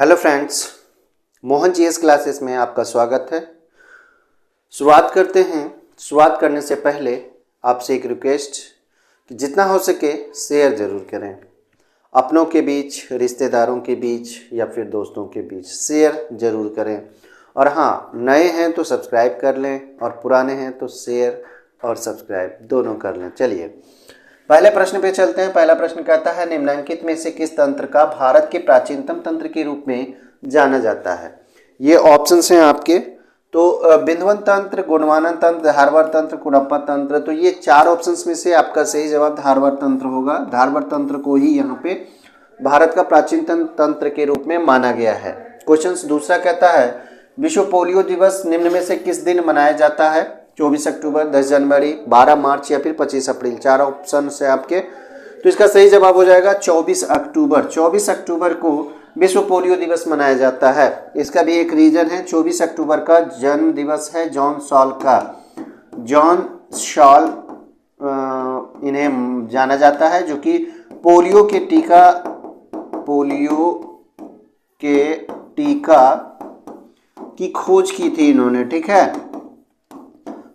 Hello friends, Mohan GS classes में आपका स्वागत है। शुरुआत करते हैं। शुरुआत करने से पहले आपसे एक रिक्वेस्ट कि जितना हो सके शेयर ज़रूर करें, अपनों के बीच, रिश्तेदारों के बीच या फिर दोस्तों के बीच शेयर ज़रूर करें। और हाँ, नए हैं तो सब्सक्राइब कर लें और पुराने हैं तो शेयर और सब्सक्राइब दोनों कर लें। चलिए पहले प्रश्न पे चलते हैं। पहला प्रश्न कहता है, निम्नलिखित में से किस तंत्र का भारत के प्राचीनतम तंत्र के रूप में जाना जाता है। ये ऑप्शंस हैं आपके। तो बिंदवन तंत्र, गोंडवाना तंत्र, धारवाड़ तंत्र, कुडप्पा तंत्र। तो ये चार ऑप्शंस में से आपका सही जवाब धारवाड़ तंत्र होगा। धारवाड़ तंत्र को ही यहाँ पे भारत का प्राचीनतम तंत्र के रूप में माना गया है। क्वेश्चन दूसरा कहता है, विश्व पोलियो दिवस निम्न में से किस दिन मनाया जाता है। 24 अक्टूबर, 10 जनवरी, 12 मार्च या फिर 25 अप्रैल। चार ऑप्शन है आपके। तो इसका सही जवाब हो जाएगा 24 अक्टूबर। 24 अक्टूबर को विश्व पोलियो दिवस मनाया जाता है। इसका भी एक रीजन है। 24 अक्टूबर का जन्म दिवस है जॉन सॉल का। जॉन सॉल इन्हें जाना जाता है, जो कि पोलियो के टीका की खोज की थी इन्होंने। ठीक है,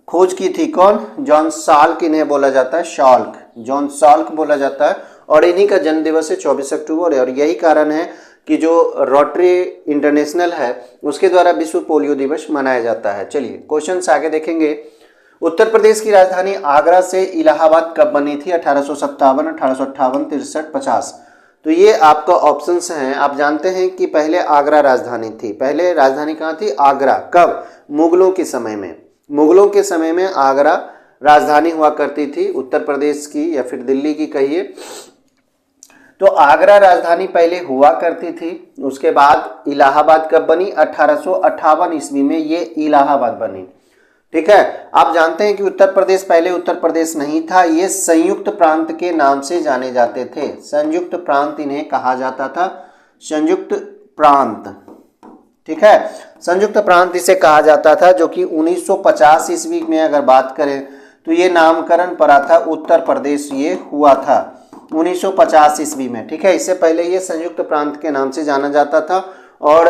खोज की थी कौन? जॉन साल्क इन्हें बोला जाता है। शाल्क, जॉन साल्क बोला जाता है। और इन्हीं का जन्म दिवस है 24 अक्टूबर। और यही कारण है कि जो रोटरी इंटरनेशनल है उसके द्वारा विश्व पोलियो दिवस मनाया जाता है। चलिए क्वेश्चन आगे देखेंगे। उत्तर प्रदेश की राजधानी आगरा से इलाहाबाद कब बनी थी? 1857, 1858, 63, 50। तो ये आपका ऑप्शंस हैं। आप जानते हैं कि पहले आगरा राजधानी थी। पहले राजधानी कहाँ थी? आगरा। कब? मुगलों के समय में। मुगलों के समय में आगरा राजधानी हुआ करती थी, उत्तर प्रदेश की या फिर दिल्ली की कहिए। तो आगरा राजधानी पहले हुआ करती थी। उसके बाद इलाहाबाद कब बनी? 1858 ईस्वी में ये इलाहाबाद बनी। ठीक है, आप जानते हैं कि उत्तर प्रदेश पहले उत्तर प्रदेश नहीं था, ये संयुक्त प्रांत के नाम से जाने जाते थे। संयुक्त प्रांत इन्हें कहा जाता था, संयुक्त प्रांत। ठीक है, संयुक्त प्रांत इसे कहा जाता था, जो कि 1950 ईस्वी में अगर बात करें तो ये नामकरण पड़ा था, उत्तर प्रदेश ये हुआ था 1950 ईस्वी में। ठीक है, इससे पहले ये संयुक्त प्रांत के नाम से जाना जाता था। और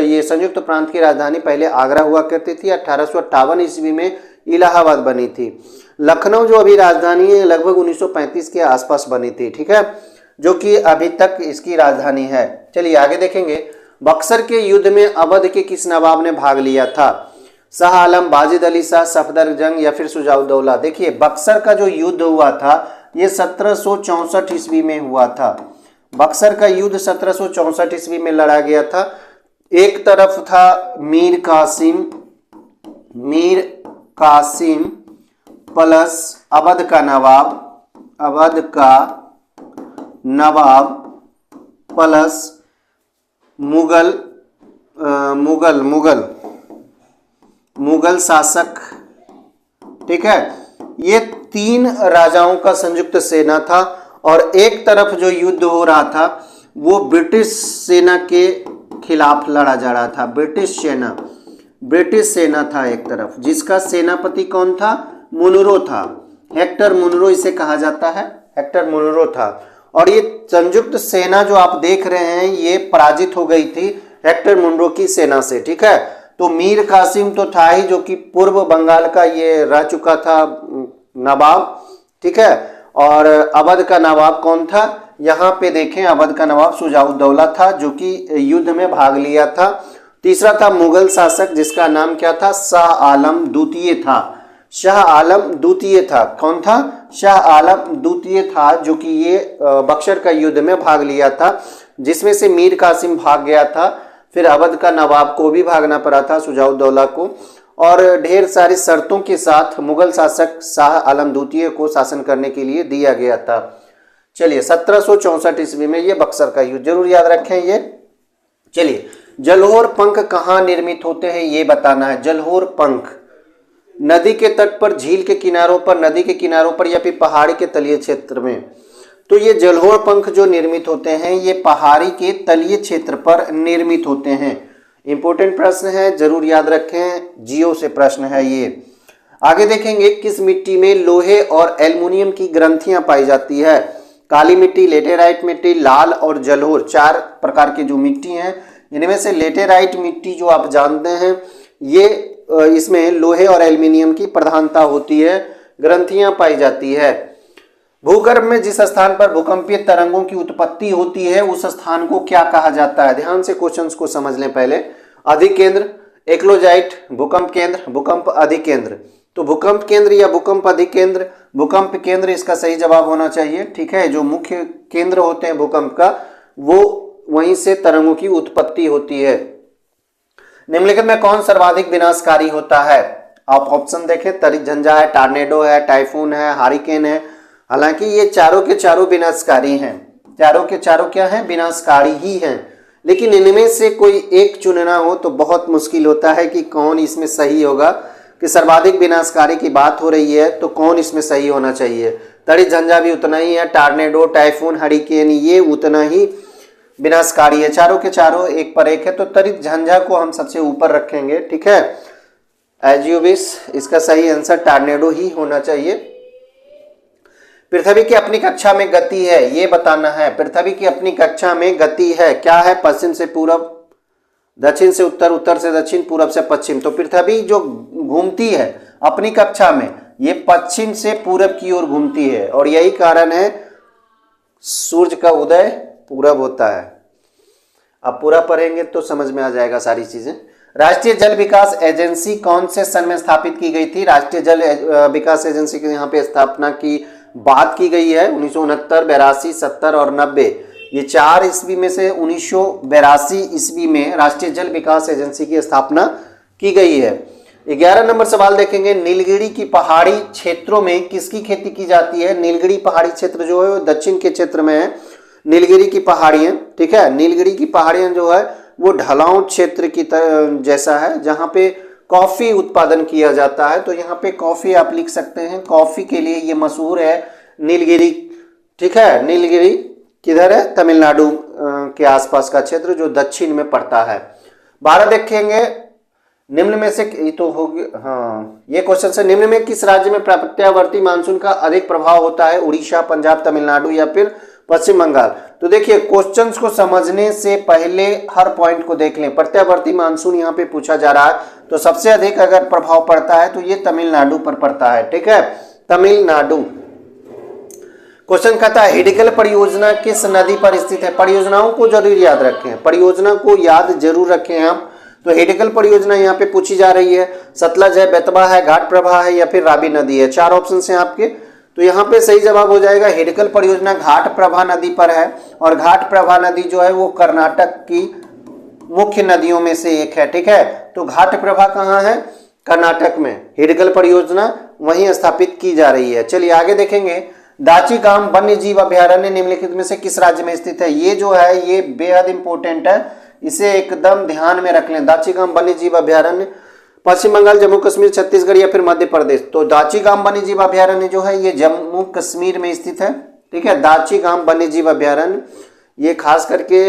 ये संयुक्त प्रांत की राजधानी पहले आगरा हुआ करती थी। 1858 ईस्वी में इलाहाबाद बनी थी। लखनऊ जो अभी राजधानी है लगभग 1935 के आसपास बनी थी। ठीक है, जो कि अभी तक इसकी राजधानी है। चलिए आगे देखेंगे। बक्सर के युद्ध में अवध के किस नवाब ने भाग लिया था? शाह आलम, बाजिद अली शाह, सफदरजंग या फिर शुजाउद्दौला। देखिए बक्सर का जो युद्ध हुआ था ये 1764 ईस्वी में हुआ था। बक्सर का युद्ध 1764 ईस्वी में लड़ा गया था। एक तरफ था मीर कासिम प्लस अवध का नवाब प्लस मुगल शासक। ठीक है, ये तीन राजाओं का संयुक्त सेना था। और एक तरफ जो युद्ध हो रहा था वो ब्रिटिश सेना के खिलाफ लड़ा जा रहा था। ब्रिटिश सेना था एक तरफ, जिसका सेनापति कौन था? मुनरो था। हेक्टर मुनरो इसे कहा जाता है, हेक्टर मुनरो था। और ये संयुक्त सेना जो आप देख रहे हैं ये पराजित हो गई थी हेक्टर मुनरो की सेना से। ठीक है, तो मीर कासिम तो था ही, जो कि पूर्व बंगाल का ये रह चुका था नवाब। ठीक है, और अवध का नवाब कौन था? यहाँ पे देखें, अवध का नवाब शुजाउद्दौला था, जो कि युद्ध में भाग लिया था। तीसरा था मुगल शासक, जिसका नाम क्या था? शाह आलम द्वितीय था। शाह आलम द्वितीय था। कौन था? शाह आलम द्वितीय था, जो कि ये बक्सर का युद्ध में भाग लिया था, जिसमें से मीर कासिम भाग गया था। फिर अवध का नवाब को भी भागना पड़ा था, शुजाउद्दौला को। और ढेर सारी शर्तों के साथ मुगल शासक शाह आलम द्वितीय को शासन करने के लिए दिया गया था। चलिए 1764 ईस्वी में ये बक्सर का युद्ध, जरूर याद रखें ये। चलिए, जलोढ़ पंख कहाँ निर्मित होते हैं ये बताना है। जलोढ़ पंख नदी के तट पर, झील के किनारों पर, नदी के किनारों पर या फिर पहाड़ी के तलीय क्षेत्र में। तो ये जलोढ़ पंख जो निर्मित होते हैं ये पहाड़ी के तलीय क्षेत्र पर निर्मित होते हैं। इंपॉर्टेंट प्रश्न है, जरूर याद रखें, जियो से प्रश्न है ये। आगे देखेंगे, किस मिट्टी में लोहे और एल्युमिनियम की ग्रंथियां पाई जाती है? काली मिट्टी, लेटेराइट मिट्टी, लाल और जलोढ़, चार प्रकार की जो मिट्टी हैं इनमें से लेटेराइट मिट्टी जो आप जानते हैं, ये इसमें लोहे और एल्युमिनियम की प्रधानता होती है, ग्रंथियां पाई जाती है। भूगर्भ में जिस स्थान पर भूकंपीय तरंगों की उत्पत्ति होती है उस स्थान को क्या कहा जाता है? ध्यान से क्वेश्चंस को समझ लें पहले। अधिकेंद्र, एक्लोजाइट, भूकंप केंद्र, भूकंप अधिकेंद्र। तो भूकंप केंद्र या भूकंप अधिकेंद्र, भूकंप केंद्र इसका सही जवाब होना चाहिए, ठीक है। जो मुख्य केंद्र होते हैं भूकंप का, वो वहीं से तरंगों की उत्पत्ति होती है। निम्नलिखित में कौन सर्वाधिक विनाशकारी होता है? आप ऑप्शन देखें, तरित झंझा है, टार्नेडो है, टाइफून है, हारिकेन है। हालांकि ये चारों के चारों विनाशकारी हैं, चारों के चारों क्या हैं? विनाशकारी ही हैं। लेकिन इनमें से कोई एक चुनना हो तो बहुत मुश्किल होता है कि कौन इसमें सही होगा, कि सर्वाधिक विनाशकारी की बात हो रही है तो कौन इसमें सही होना चाहिए। तरित झंझा भी उतना ही है, टार्नेडो, टाइफून, हरिकेन ये उतना ही विनाशकारी है। चारों के चारों एक पर एक है, तो तरित झंझा को हम सबसे ऊपर रखेंगे, ठीक है। एज यू विश, इसका सही आंसर टार्नेडो ही होना चाहिए। पृथ्वी की अपनी कक्षा में गति है, ये बताना है। पृथ्वी की अपनी कक्षा में गति है, क्या है? पश्चिम से पूरब, दक्षिण से उत्तर, उत्तर से दक्षिण, पूरब से पश्चिम। तो पृथ्वी जो घूमती है अपनी कक्षा में, ये पश्चिम से पूरब की ओर घूमती है, और यही कारण है सूर्य का उदय पूरब होता है। अब पूरा पढ़ेंगे तो समझ में आ जाएगा सारी चीजें। राष्ट्रीय जल विकास एजेंसी कौन से सन में स्थापित की गई थी? राष्ट्रीय जल विकास एजेंसी की यहाँ पे स्थापना की बात की गई है 1969, 82, 70 और 90। ये 4 ईस्वी में से 1982 ईस्वी में राष्ट्रीय जल विकास एजेंसी की स्थापना की गई है। 11 नंबर सवाल देखेंगे, नीलगिरी की पहाड़ी क्षेत्रों में किसकी खेती की जाती है? नीलगिरी पहाड़ी क्षेत्र जो है वो दक्षिण के क्षेत्र में है। नीलगिरी की पहाड़ियां, ठीक है, नीलगिरी की पहाड़ियां जो है वो ढलान क्षेत्र की जैसा है, जहां पे कॉफी उत्पादन किया जाता है। तो यहाँ पे कॉफी आप लिख सकते हैं, कॉफी के लिए ये मशहूर है नीलगिरी, ठीक है। नीलगिरी किधर है? तमिलनाडु के आसपास का क्षेत्र जो दक्षिण में पड़ता है। 12 देखेंगे, निम्न में से ये तो होगी, हाँ ये क्वेश्चन से, निम्न में किस राज्य में प्रत्यावर्ती मानसून का अधिक प्रभाव होता है? उड़ीसा, पंजाब, तमिलनाडु या फिर पश्चिम बंगाल? तो देखिए क्वेश्चंस को समझने से पहले हर पॉइंट को देख लें। प्रत्यावर्ती मानसून यहाँ पे पूछा जा रहा है, तो सबसे अधिक अगर प्रभाव पड़ता है तो ये तमिलनाडु पर पड़ता है, ठीक है, तमिलनाडु। क्वेश्चन कहता है हिडकल परियोजना किस नदी पर स्थित है? परियोजनाओं को जरूर याद रखें, परियोजना को याद जरूर रखें आप। तो हिडकल परियोजना यहाँ पे पूछी जा रही है, सतलज है, बेतवा है, घाट प्रभा है या फिर रावी नदी है। 4 ऑप्शन हैं आपके, तो यहाँ पे सही जवाब हो जाएगा हिडकल परियोजना घाट प्रभा नदी पर है, और घाट प्रभा नदी जो है वो कर्नाटक की मुख्य नदियों में से एक है, ठीक है। तो घाट प्रभा कहाँ है? कर्नाटक में। हिडकल परियोजना वहीं स्थापित की जा रही है। चलिए आगे देखेंगे, दाचीगाम वन्य जीव अभयारण्य निम्नलिखित में से किस राज्य में स्थित है? ये जो है ये बेहद इंपॉर्टेंट है, इसे एकदम ध्यान में रख लें। दाचीगाम वन्य जीव अभयारण्य पश्चिम बंगाल, जम्मू कश्मीर, छत्तीसगढ़ या फिर मध्य प्रदेश? तो दाचीगाम वन्य जीव अभयारण्य जो है ये जम्मू कश्मीर में स्थित है, ठीक है। दाचीगाम वन्य जीव अभयारण्य ये खास करके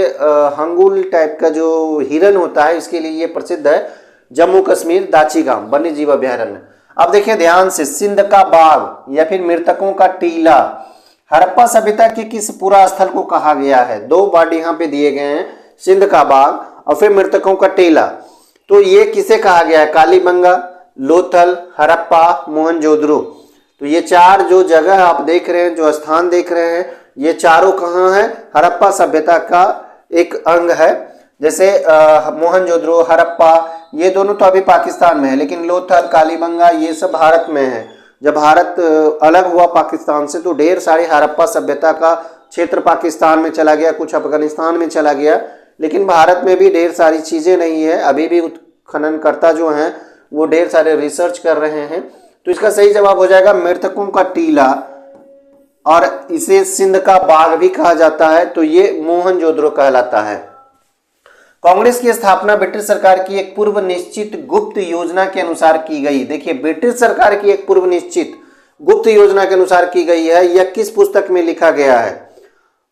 हंगुल टाइप का जो हिरन होता है इसके लिए ये प्रसिद्ध है, जम्मू कश्मीर दाचीगाम वन्य जीव अभयारण्य। अब देखिए ध्यान से, सिंध का बाग या फिर मृतकों का टीला हड़प्पा सभ्यता के किस पुरा स्थल को कहा गया है? 2 वर्ड यहाँ पे दिए गए हैं, सिंध का बाग और फिर मृतकों का टीला। तो ये किसे कहा गया है? कालीबंगा, लोथल, हड़प्पा, मोहनजोदड़ो। तो ये 4 जो जगह आप देख रहे हैं, जो स्थान देख रहे हैं, ये चारों कहाँ हैं? हड़प्पा सभ्यता का एक अंग है। जैसे मोहनजोदड़ो, हड़प्पा ये दोनों तो अभी पाकिस्तान में है, लेकिन लोथल, कालीबंगा ये सब भारत में है। जब भारत अलग हुआ पाकिस्तान से तो ढेर सारी हड़प्पा सभ्यता का क्षेत्र पाकिस्तान में चला गया, कुछ अफगानिस्तान में चला गया, लेकिन भारत में भी ढेर सारी चीज़ें नहीं है। अभी भी उत्खननकर्ता जो हैं वो ढेर सारे रिसर्च कर रहे हैं। तो इसका सही जवाब हो जाएगा मृतकों का टीला, और इसे सिंध का बाग भी कहा जाता है, तो ये मोहनजोदड़ो कहलाता है। कांग्रेस की स्थापना ब्रिटिश सरकार की एक पूर्व निश्चित गुप्त योजना के अनुसार की गई। देखिए ब्रिटिश सरकार की एक पूर्व निश्चित गुप्त योजना के अनुसार की गई है, यह किस पुस्तक में लिखा गया है?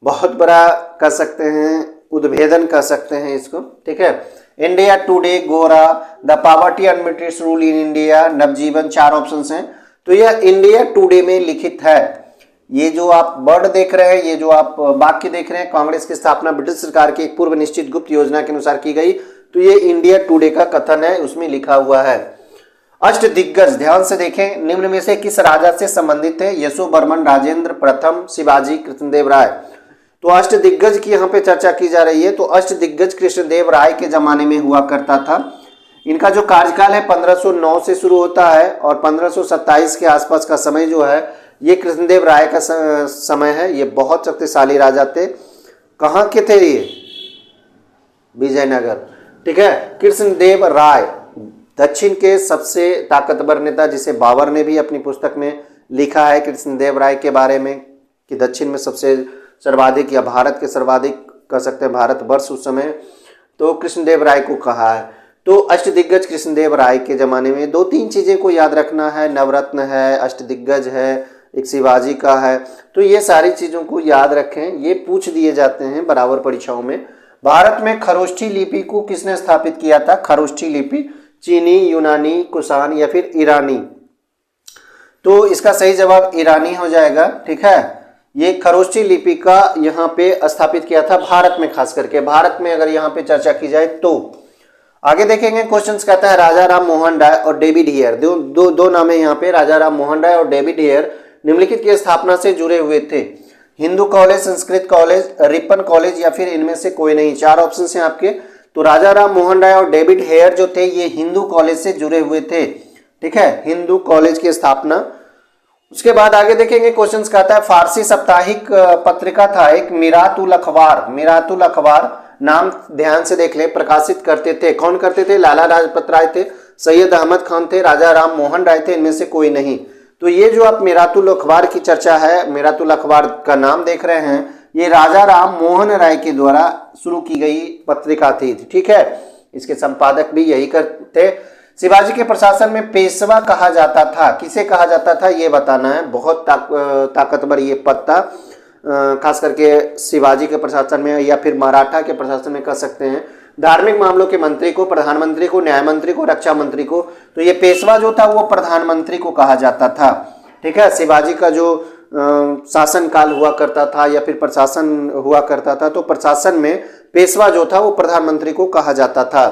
बहुत बड़ा कह सकते हैं, उद्भेदन कह सकते हैं इसको, ठीक है। India today, Gora, the poverty and British rule in India, Navjivan, 4 option हैं। तो यह इंडिया टुडे में लिखित है। ये जो आप वर्ड देख रहे हैं, ये जो आप वाक्य देख रहे हैं, कांग्रेस की स्थापना ब्रिटिश सरकार की एक पूर्व निश्चित गुप्त योजना के अनुसार की गई, तो ये इंडिया टुडे का कथन है, उसमें लिखा हुआ है। अष्टदिग्गज ध्यान से देखें, निम्न में से किस राजा से संबंधित है? यशोवर्मन, राजेंद्र प्रथम, शिवाजी, कृष्णदेव राय। तो अष्टदिग्गज की यहाँ पे चर्चा की जा रही है। तो अष्टदिग्गज कृष्णदेव राय के जमाने में हुआ करता था। इनका जो कार्यकाल है 1509 से शुरू होता है और 1527 के आसपास का समय जो है ये कृष्णदेव राय का समय है। ये बहुत शक्तिशाली राजा थे। कहाँ के थे ये? विजयनगर, ठीक है। कृष्णदेव राय दक्षिण के सबसे ताकतवर नेता, जिसे बाबर ने भी अपनी पुस्तक में लिखा है कृष्णदेव राय के बारे में कि दक्षिण में सबसे सर्वाधिक या भारत के सर्वाधिक कह सकते हैं, भारतवर्ष उस समय, तो कृष्णदेव राय को कहा है। तो अष्टदिग्गज कृष्णदेव राय के जमाने में 2-3 चीजें को याद रखना है। नवरत्न है, अष्टदिग्गज है, एक शिवाजी का है। तो ये सारी चीजों को याद रखें, ये पूछ दिए जाते हैं बराबर परीक्षाओं में। भारत में खरोष्ठी लिपि को किसने स्थापित किया था? खरोष्ठी लिपि चीनी, यूनानी, कुषाण या फिर ईरानी? तो इसका सही जवाब ईरानी हो जाएगा, ठीक है। ये खरोष्ठी लिपि का यहाँ पे स्थापित किया था भारत में, खास करके भारत में अगर यहाँ पे चर्चा की जाए तो। आगे देखेंगे क्वेश्चंस, कहता है राजा राम मोहन राय और डेविड हेयर, दो नाम है यहाँ पे, राजा राम मोहन राय और डेविड हेयर निम्नलिखित की स्थापना से जुड़े हुए थे। Hindu college, Sanskrit college, Ripon college या फिर इनमें से कोई नहीं। 4 ऑप्शन हैं आपके। तो राजा राम मोहन राय और डेविड हेयर जो थे ये हिंदू कॉलेज से जुड़े हुए थे, ठीक है, हिंदू कॉलेज की स्थापना। उसके बाद आगे देखेंगे क्वेश्चंस, कहता है फारसी साप्ताहिक पत्रिका था एक मिरातुल अखबार, मिरातुल अखबार नाम ध्यान से देख ले, प्रकाशित करते थे। कौन करते थे? लाला लाजपत राय थे, सैयद अहमद खान थे, राजा राम मोहन राय थे, इनमें से कोई नहीं। तो ये जो आप मिरातुल अखबार की चर्चा है, मिरातुल अखबार का नाम देख रहे हैं, ये राजा राम मोहन राय के द्वारा शुरू की गई पत्रिका थी, ठीक है। इसके संपादक भी यही करते। शिवाजी के प्रशासन में पेशवा कहा जाता था, किसे कहा जाता था ये बताना है। बहुत ताकतवर ये पद था, खास करके शिवाजी के प्रशासन में या फिर मराठा के प्रशासन में कह सकते हैं। धार्मिक मामलों के मंत्री को, प्रधानमंत्री को, न्याय मंत्री को, रक्षा मंत्री को, तो ये पेशवा जो था वो प्रधानमंत्री को कहा जाता था, ठीक है। शिवाजी का जो शासन काल हुआ करता था या फिर प्रशासन हुआ करता था, तो प्रशासन में पेशवा जो था वो प्रधानमंत्री को कहा जाता था।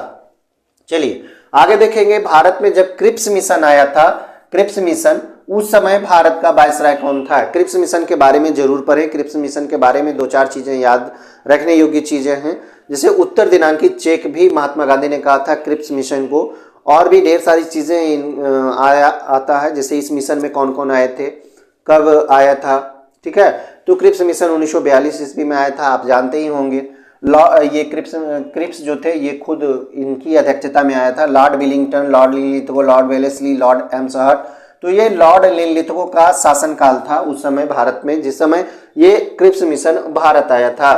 चलिए आगे देखेंगे, भारत में जब क्रिप्स मिशन आया था, क्रिप्स मिशन, उस समय भारत का वायसराय कौन था? क्रिप्स मिशन के बारे में जरूर पढ़ें। क्रिप्स मिशन के बारे में 2-4 चीजें याद रखने योग्य चीजें हैं, जैसे उत्तर दिनांकित चेक भी महात्मा गांधी ने कहा था क्रिप्स मिशन को, और भी ढेर सारी चीजें आता है, जैसे इस मिशन में कौन कौन आए थे, कब आया था, ठीक है। तो क्रिप्स मिशन 1942 ईस्वी में आया था, आप जानते ही होंगे। ये क्रिप्स जो थे ये खुद इनकी अध्यक्षता में आया था, Lord Willingdon, Lord Linlithgow, Lord Wellesley, Lord Amherst. तो ये लॉर्ड लिनलिथगो का शासनकाल था उस समय भारत में, जिस समय ये क्रिप्स मिशन भारत आया था,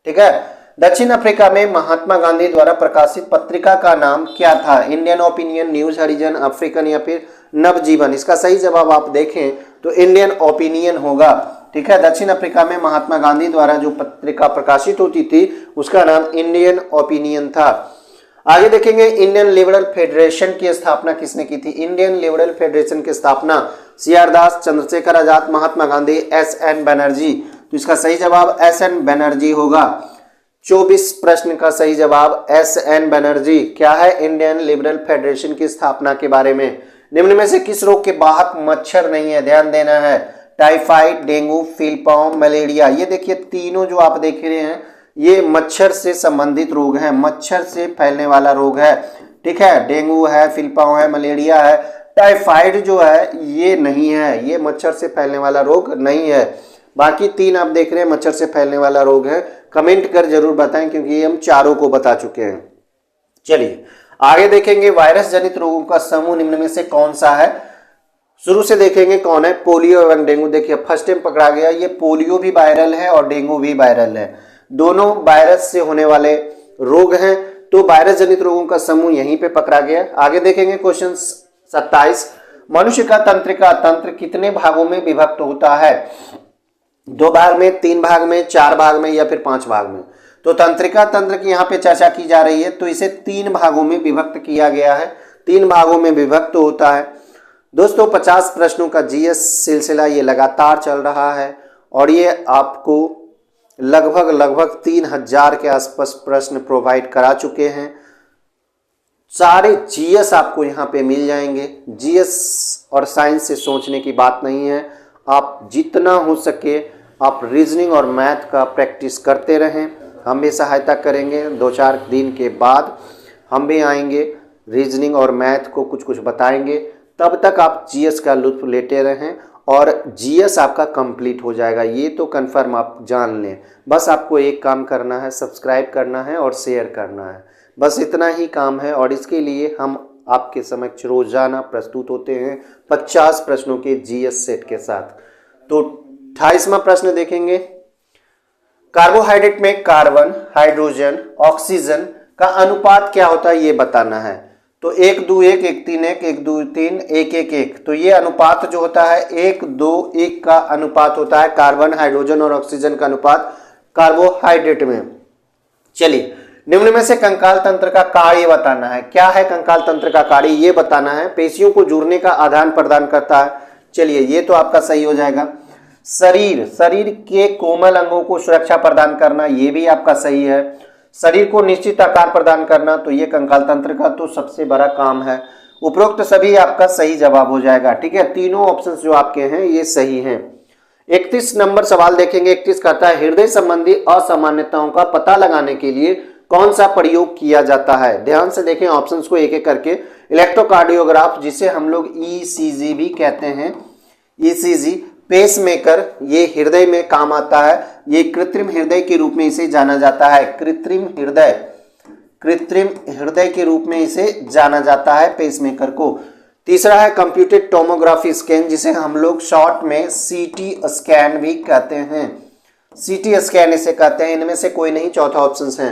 ठीक है। दक्षिण अफ्रीका में महात्मा गांधी द्वारा प्रकाशित पत्रिका का नाम क्या था? इंडियन ओपिनियन, न्यूज हरिजन, अफ्रीकन या फिर नवजीवन? इसका सही जवाब आप देखें तो इंडियन ओपिनियन होगा, ठीक है। दक्षिण अफ्रीका में महात्मा गांधी द्वारा जो पत्रिका प्रकाशित होती थी उसका नाम इंडियन ओपिनियन था। आगे देखेंगे, इंडियन लिबरल फेडरेशन की स्थापना किसने की थी? इंडियन लिबरल फेडरेशन की स्थापना CR दास, चंद्रशेखर आजाद, महात्मा गांधी, SN बनर्जी? तो इसका सही जवाब SN बनर्जी होगा। 24 प्रश्न का सही जवाब SN बनर्जी। क्या है? इंडियन लिबरल फेडरेशन की स्थापना के बारे में। निम्न में से किस रोग के वाहक मच्छर नहीं है? ध्यान देना है। टाइफाइड, डेंगू, फीलपॉम, मलेरिया। ये देखिए तीनों जो आप देख रहे हैं ये मच्छर से संबंधित रोग है, मच्छर से फैलने वाला रोग है, ठीक है। डेंगू है, फीलपॉम है, मलेरिया है। टाइफाइड जो है ये नहीं है, ये मच्छर से फैलने वाला रोग नहीं है। बाकी 3 आप देख रहे हैं मच्छर से फैलने वाला रोग है। कमेंट कर जरूर बताएं क्योंकि ये हम चारों को बता चुके हैं। चलिए आगे देखेंगे, वायरस जनित रोगों का समूह निम्न में से कौन सा है? शुरू से देखेंगे कौन है, पोलियो एवं डेंगू। देखिए फर्स्ट टाइम पकड़ा गया, ये पोलियो भी वायरल है और डेंगू भी वायरल है, दोनों वायरस से होने वाले रोग हैं। तो वायरस जनित रोगों का समूह यहीं पे पकड़ा गया। आगे देखेंगे क्वेश्चन 27, मनुष्य का तंत्रिका तंत्र कितने भागों में विभक्त होता है? 2 भाग में, 3 भाग में, 4 भाग में या फिर 5 भाग में? तो तंत्रिका तंत्र की यहाँ पे चर्चा की जा रही है, तो इसे 3 भागों में विभक्त किया गया है, 3 भागों में विभक्त होता है। दोस्तों 50 प्रश्नों का जीएस सिलसिला ये लगातार चल रहा है और ये आपको लगभग 3000 के आसपास प्रश्न प्रोवाइड करा चुके हैं। सारे जीएस आपको यहाँ पे मिल जाएंगे। जीएस और साइंस से सोचने की बात नहीं है, आप जितना हो सके आप रीजनिंग और मैथ का प्रैक्टिस करते रहें। हम भी सहायता करेंगे, 2-4 दिन के बाद हम भी आएंगे, रीजनिंग और मैथ को कुछ बताएंगे। तब तक आप जीएस का लुत्फ लेते रहें और जीएस आपका कंप्लीट हो जाएगा, ये तो कंफर्म आप जान लें। बस आपको एक काम करना है, सब्सक्राइब करना है और शेयर करना है, बस इतना ही काम है। और इसके लिए हम आपके समक्ष रोजाना प्रस्तुत होते हैं 50 प्रश्नों के जीएस सेट के साथ। तो 28वां प्रश्न देखेंगे। कार्बोहाइड्रेट में कार्बन, हाइड्रोजन, ऑक्सीजन का अनुपात क्या होता है ये बताना है। तो 1:2:1, 1:3:1, 1:2:3, 1:1:1। तो ये अनुपात जो होता है 1:2:1 का अनुपात होता है कार्बन, हाइड्रोजन और ऑक्सीजन का अनुपात कार्बोहाइड्रेट में। चलिए, निम्न में से कंकाल तंत्र का कार्य बताना है। क्या है कंकाल तंत्र का कार्य ये बताना है। पेशियों को जुड़ने का आदान प्रदान करता है। चलिए, ये तो आपका सही हो जाएगा। शरीर के कोमल अंगों को सुरक्षा प्रदान करना, ये भी आपका सही है। शरीर को निश्चित आकार प्रदान करना, तो ये कंकाल तंत्र का तो सबसे बड़ा काम है। उपरोक्त सभी आपका सही जवाब हो जाएगा। ठीक है, तीनों ऑप्शंस जो आपके हैं ये सही हैं। 31 नंबर सवाल देखेंगे। 31 कहता है हृदय संबंधी असामान्यताओं का पता लगाने के लिए कौन सा प्रयोग किया जाता है। ध्यान से देखें ऑप्शंस को एक एक करके। इलेक्ट्रोकार्डियोग्राफ, जिसे हम लोग ईसीजी भी कहते हैं, ईसीजी, पेसमेकर, ये हृदय में काम आता है। ये कृत्रिम हृदय के रूप में इसे जाना जाता है। कृत्रिम हृदय के रूप में इसे जाना जाता है पेसमेकर को। तीसरा है कंप्यूटेड टोमोग्राफी स्कैन, जिसे हम लोग शॉर्ट में सीटी स्कैन भी कहते हैं। सीटी स्कैन इसे कहते हैं। इनमें से कोई नहीं, चौथा ऑप्शन है।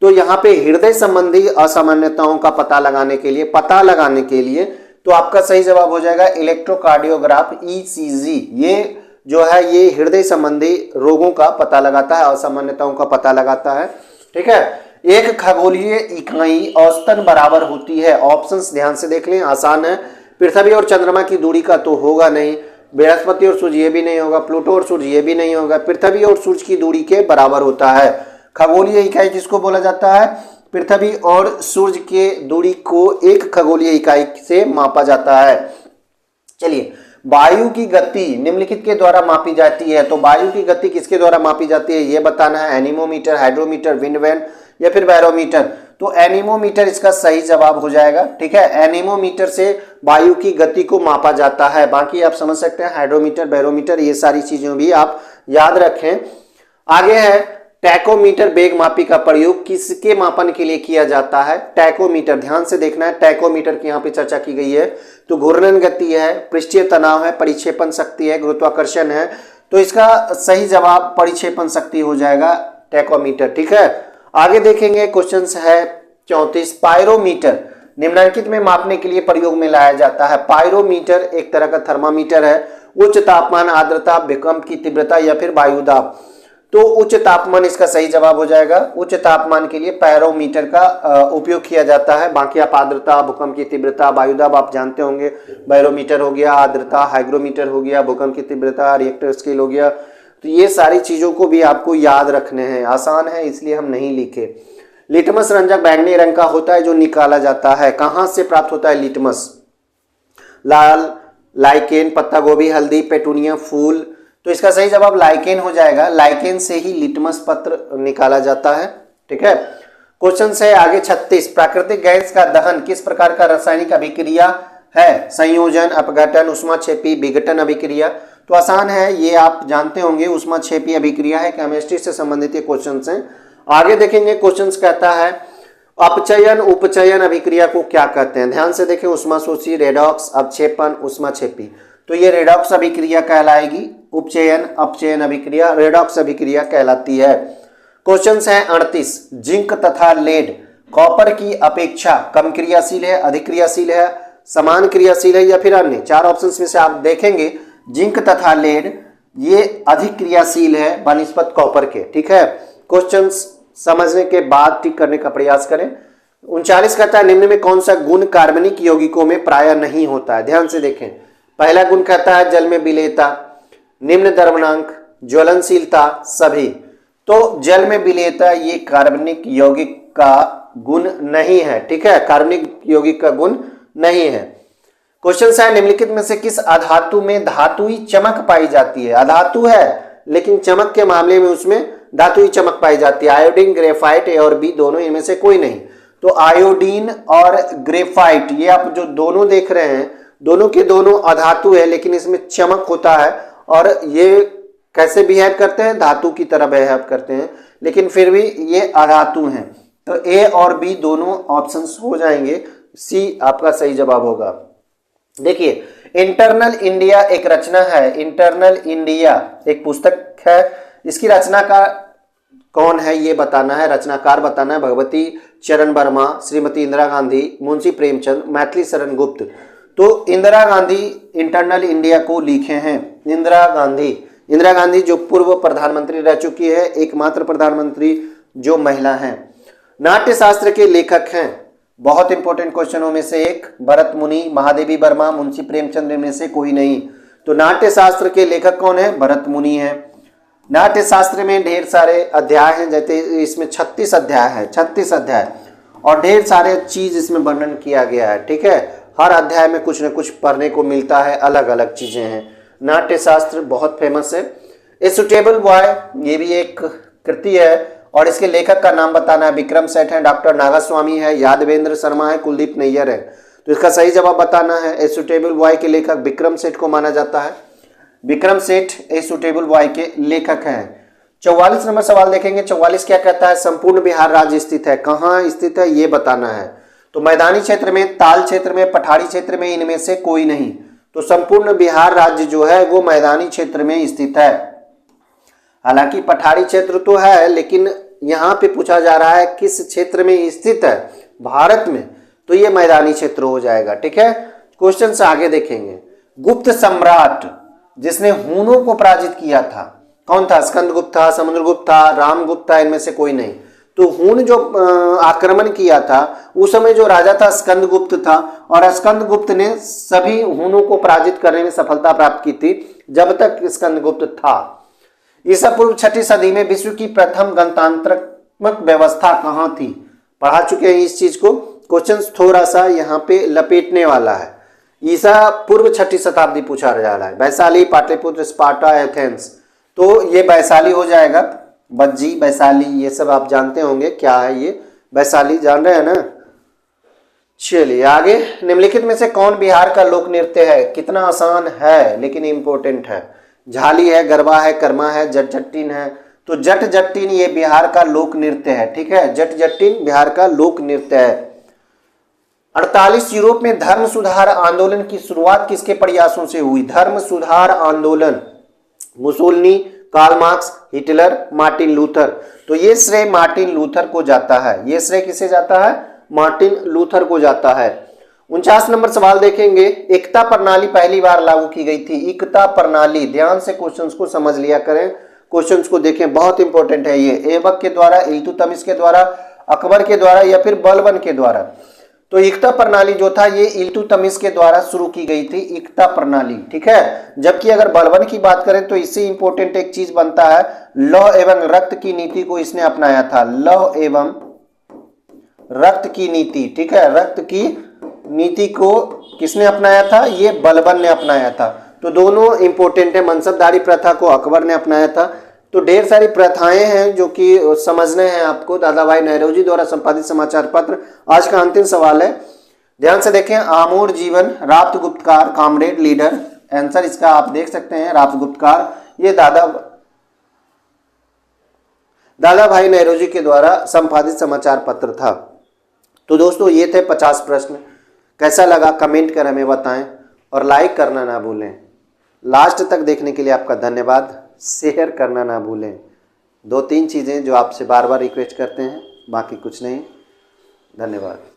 तो यहाँ पे हृदय संबंधी असामान्यताओं का पता लगाने के लिए तो आपका सही जवाब हो जाएगा इलेक्ट्रोकार्डियोग्राफ, ईसीजी। ये जो है ये हृदय संबंधी रोगों का पता लगाता है, असामान्यताओं का पता लगाता है। ठीक है, एक खगोलीय इकाई औसतन बराबर होती है। ऑप्शंस ध्यान से देख लें, आसान है। पृथ्वी और चंद्रमा की दूरी का तो होगा नहीं, बृहस्पति और सूर्य ये भी नहीं होगा, प्लूटो और सूर्य ये भी नहीं होगा। पृथ्वी और सूर्य की दूरी के बराबर होता है। खगोलीय इकाई किसको बोला जाता है? पृथ्वी और सूर्य के दूरी को एक खगोलीय इकाई से मापा जाता है। चलिए, वायु की गति निम्नलिखित के द्वारा मापी जाती है। तो वायु की गति किसके द्वारा मापी जाती है ये बताना है। एनीमोमीटर, हाइड्रोमीटर, विंड वैन या फिर बैरोमीटर। तो एनीमोमीटर इसका सही जवाब हो जाएगा। ठीक है, एनीमोमीटर से वायु की गति को मापा जाता है। बाकी आप समझ सकते हैं हाइड्रोमीटर, बैरोमीटर, ये सारी चीजें भी आप याद रखें। आगे है टैकोमीटर, वेग मापी का प्रयोग किसके मापन के लिए किया जाता है? टैकोमीटर, ध्यान से देखना है। टैकोमीटर की यहाँ पे चर्चा की गई है। तो घूर्णन गति है, पृष्ठीय तनाव है, परिक्षेपण शक्ति है, गुरुत्वाकर्षण है। तो इसका सही जवाब परिक्षेपण शक्ति हो जाएगा, टैकोमीटर। ठीक है, आगे देखेंगे क्वेश्चन है 34। पायरोमीटर निम्नलिखित में मापने के लिए प्रयोग में लाया जाता है। पायरोमीटर एक तरह का थर्मामीटर है। उच्च तापमान, आर्द्रता, भूकंप की तीव्रता या फिर वायुदाब। तो उच्च तापमान इसका सही जवाब हो जाएगा। उच्च तापमान के लिए पायरोमीटर का उपयोग किया जाता है। बाकी आप आर्द्रता, भूकंप की तीव्रता, वायुदाब आप जानते होंगे। बैरोमीटर हो गया, आर्द्रता, हाइग्रोमीटर हो गया, भूकंप की तीव्रता, रिएक्टर स्केल हो गया। तो ये सारी चीजों को भी आपको याद रखने हैं। आसान है इसलिए हम नहीं लिखे। लिटमस रंजक बैंगनी रंग का होता है जो निकाला जाता है। कहां से प्राप्त होता है लिटमस? लाल, लाइकेन, पत्ता गोभी, हल्दी, पेटूनिया, फूल। तो इसका सही जवाब लाइकेन हो जाएगा। लाइकेन से ही लिटमस पत्र निकाला जाता है। ठीक है, क्वेश्चन है आगे 36। प्राकृतिक गैस का दहन किस प्रकार का रासायनिक अभिक्रिया है? संयोजन, अपघटन, ऊष्माक्षेपी, विघटन अभिक्रिया। तो आसान है, ये आप जानते होंगे। ऊष्माक्षेपी अभिक्रिया है, केमिस्ट्री से संबंधित ये क्वेश्चन हैं। आगे देखेंगे क्वेश्चन कहता है अपचयन, उपचयन अभिक्रिया को क्या कहते हैं? ध्यान से देखें, ऊष्माशोषी, रेडॉक्स, अपक्षेपण, ऊष्माक्षेपी। तो ये रेडॉक्स अभिक्रिया कहलाएगी। उपचयन, अपचयन अभिक्रिया रेडॉक्स अभिक्रिया कहलाती है। क्वेश्चन है 38। जिंक तथा लेड कॉपर की अपेक्षा कम क्रियाशील है, अधिक क्रियाशील है, समान क्रियाशील है या फिर अन्य? चार ऑप्शंस में से आप देखेंगे जिंक तथा लेड ये अधिक क्रियाशील है बनिस्बत कॉपर के। ठीक है, क्वेश्चन समझने के बाद टिक करने का प्रयास करें। 39 कहता है निम्न में कौन सा गुण कार्बनिक यौगिकों में प्राय नहीं होता है? ध्यान से देखें, पहला गुण कहता है जल में विलेयता, निम्न द्रवणांक, ज्वलनशीलता, सभी। तो जल में विलेयता ये कार्बनिक यौगिक का गुण नहीं है, ठीक है, कार्बनिक यौगिक का गुण नहीं है। क्वेश्चन है निम्नलिखित में से किस अधातु में धातुई चमक पाई जाती है? अधातु है लेकिन चमक के मामले में उसमें धातुई चमक पाई जाती है। आयोडीन, ग्रेफाइट, ए और बी दोनों, इनमें से कोई नहीं। तो आयोडीन और ग्रेफाइट ये आप जो दोनों देख रहे हैं, दोनों के दोनों अधातु है लेकिन इसमें चमक होता है और ये कैसे बिहेव करते हैं? धातु की तरह बिहेव करते हैं, लेकिन फिर भी ये अधातु हैं। तो ए और बी दोनों ऑप्शंस हो जाएंगे, सी आपका सही जवाब होगा। देखिए, इंटरनल इंडिया एक रचना है, इंटरनल इंडिया एक पुस्तक है, इसकी रचनाकार कौन है ये बताना है, रचनाकार बताना है। भगवती चरण वर्मा, श्रीमती इंदिरा गांधी, मुंशी प्रेमचंद, मैथिली शरण गुप्त। तो इंदिरा गांधी इंटरनल इंडिया को लिखे हैं। इंदिरा गांधी जो पूर्व प्रधानमंत्री रह चुकी है, एकमात्र प्रधानमंत्री जो महिला हैं। नाट्य शास्त्र के लेखक हैं, बहुत इंपॉर्टेंट क्वेश्चनों में से एक, भरत मुनि, महादेवी वर्मा, मुंशी प्रेमचंद में से कोई नहीं। तो नाट्य शास्त्र के लेखक कौन है? भरत मुनि है। नाट्य शास्त्र में ढेर सारे अध्याय हैं, जैसे इसमें 36 अध्याय है, 36 अध्याय, और ढेर सारे चीज इसमें वर्णन किया गया है, ठीक है। हर अध्याय में कुछ न कुछ पढ़ने को मिलता है, अलग अलग चीजें हैं। नाट्य शास्त्र बहुत फेमस है। ए सुटेबल बॉय ये भी एक कृति है और इसके लेखक का नाम बताना है। विक्रम सेठ है, डॉक्टर नागास्वामी है, यादवेंद्र शर्मा है, कुलदीप नैयर है। तो इसका सही जवाब बताना है। ए सुटेबल बॉय के लेखक विक्रम सेठ को माना जाता है। Vikram Seth a suitable boy के लेखक हैं। 44 नंबर सवाल देखेंगे। 44 क्या कहता है? संपूर्ण बिहार राज्य स्थित है। कहाँ स्थित है ये बताना है। तो मैदानी क्षेत्र में, ताल क्षेत्र में, पठारी क्षेत्र में, इनमें से कोई नहीं। तो संपूर्ण बिहार राज्य जो है वो मैदानी क्षेत्र में स्थित है। हालांकि पठारी क्षेत्र तो है, लेकिन यहाँ पे पूछा जा रहा है किस क्षेत्र में स्थित है भारत में, तो ये मैदानी क्षेत्र हो जाएगा, ठीक है। क्वेश्चन से आगे देखेंगे। गुप्त सम्राट जिसने हूनों को पराजित किया था कौन था? स्कंदगुप्त था, समुद्रगुप्त था, रामगुप्त था, इनमें से कोई नहीं। तो हून जो आक्रमण किया था उस समय जो राजा था स्कंदगुप्त था, और स्कंदगुप्त ने सभी हूनों को पराजित करने में सफलता प्राप्त की थी जब तक स्कंदगुप्त था। ईसा पूर्व 6वीं सदी में विश्व की प्रथम गणतंत्रात्मक व्यवस्था कहाँ थी? पढ़ा चुके हैं इस चीज को। क्वेश्चन थोड़ा सा यहाँ पे लपेटने वाला है। ईसा पूर्व 6वीं शताब्दी पूछा जा रहा है। Vaishali, Pataliputra, Sparta, Athens. तो ये वैशाली हो जाएगा। बज्जी, वैशाली, ये सब आप जानते होंगे क्या है ये। वैशाली जान रहे हैं ना। चलिए आगे। निम्नलिखित में से कौन बिहार का लोक नृत्य है? कितना आसान है लेकिन इंपॉर्टेंट है। झाली है, गरबा है, कर्मा है, जट जट्टीन है। तो जट जट्टीन ये बिहार का लोक नृत्य है, ठीक है। जट जट्टीन बिहार का लोक नृत्य है। 48 यूरोप में धर्म सुधार आंदोलन की शुरुआत किसके प्रयासों से हुई? धर्म सुधार आंदोलन, Mussolini, Karl Marx, Hitler, Martin Luther. तो ये श्रेय मार्टिन लूथर को जाता है। ये श्रेय किसे जाता है? मार्टिन लूथर को जाता है। 49 नंबर सवाल देखेंगे। एकता प्रणाली पहली बार लागू की गई थी। एकता प्रणाली, ध्यान से क्वेश्चंस को समझ लिया करें, क्वेश्चंस को देखें, बहुत इंपॉर्टेंट है ये। ऐबक के द्वारा, इल्तुतमिश के द्वारा, अकबर के द्वारा या फिर बलबन के द्वारा। तो एकता प्रणाली जो था ये इल्तुतमिश के द्वारा शुरू की गई थी, एकता प्रणाली, ठीक है। जबकि अगर बलबन की बात करें तो इससे इंपॉर्टेंट एक चीज बनता है, लौह एवं रक्त की नीति को इसने अपनाया था। लौह एवं रक्त की नीति, ठीक है, रक्त की नीति को किसने अपनाया था? ये बलबन ने अपनाया था। तो दोनों इंपॉर्टेंट है। मनसबदारी प्रथा को अकबर ने अपनाया था। तो ढेर सारी प्रथाएं हैं जो कि समझने हैं आपको। दादा भाई नौरोजी द्वारा संपादित समाचार पत्र। आज का अंतिम सवाल है, ध्यान से देखें। आमूर जीवन, राप्त गुप्तकार, कॉमरेड, लीडर। आंसर इसका आप देख सकते हैं, राप्त गुप्तकार। ये दादा भाई नौरोजी के द्वारा संपादित समाचार पत्र था। तो दोस्तों ये थे 50 प्रश्न। कैसा लगा कमेंट कर हमें बताएं और लाइक करना ना भूलें। लास्ट तक देखने के लिए आपका धन्यवाद। शेयर करना ना भूलें। 2-3 चीज़ें जो आपसे बार बार रिक्वेस्ट करते हैं, बाकी कुछ नहीं। धन्यवाद।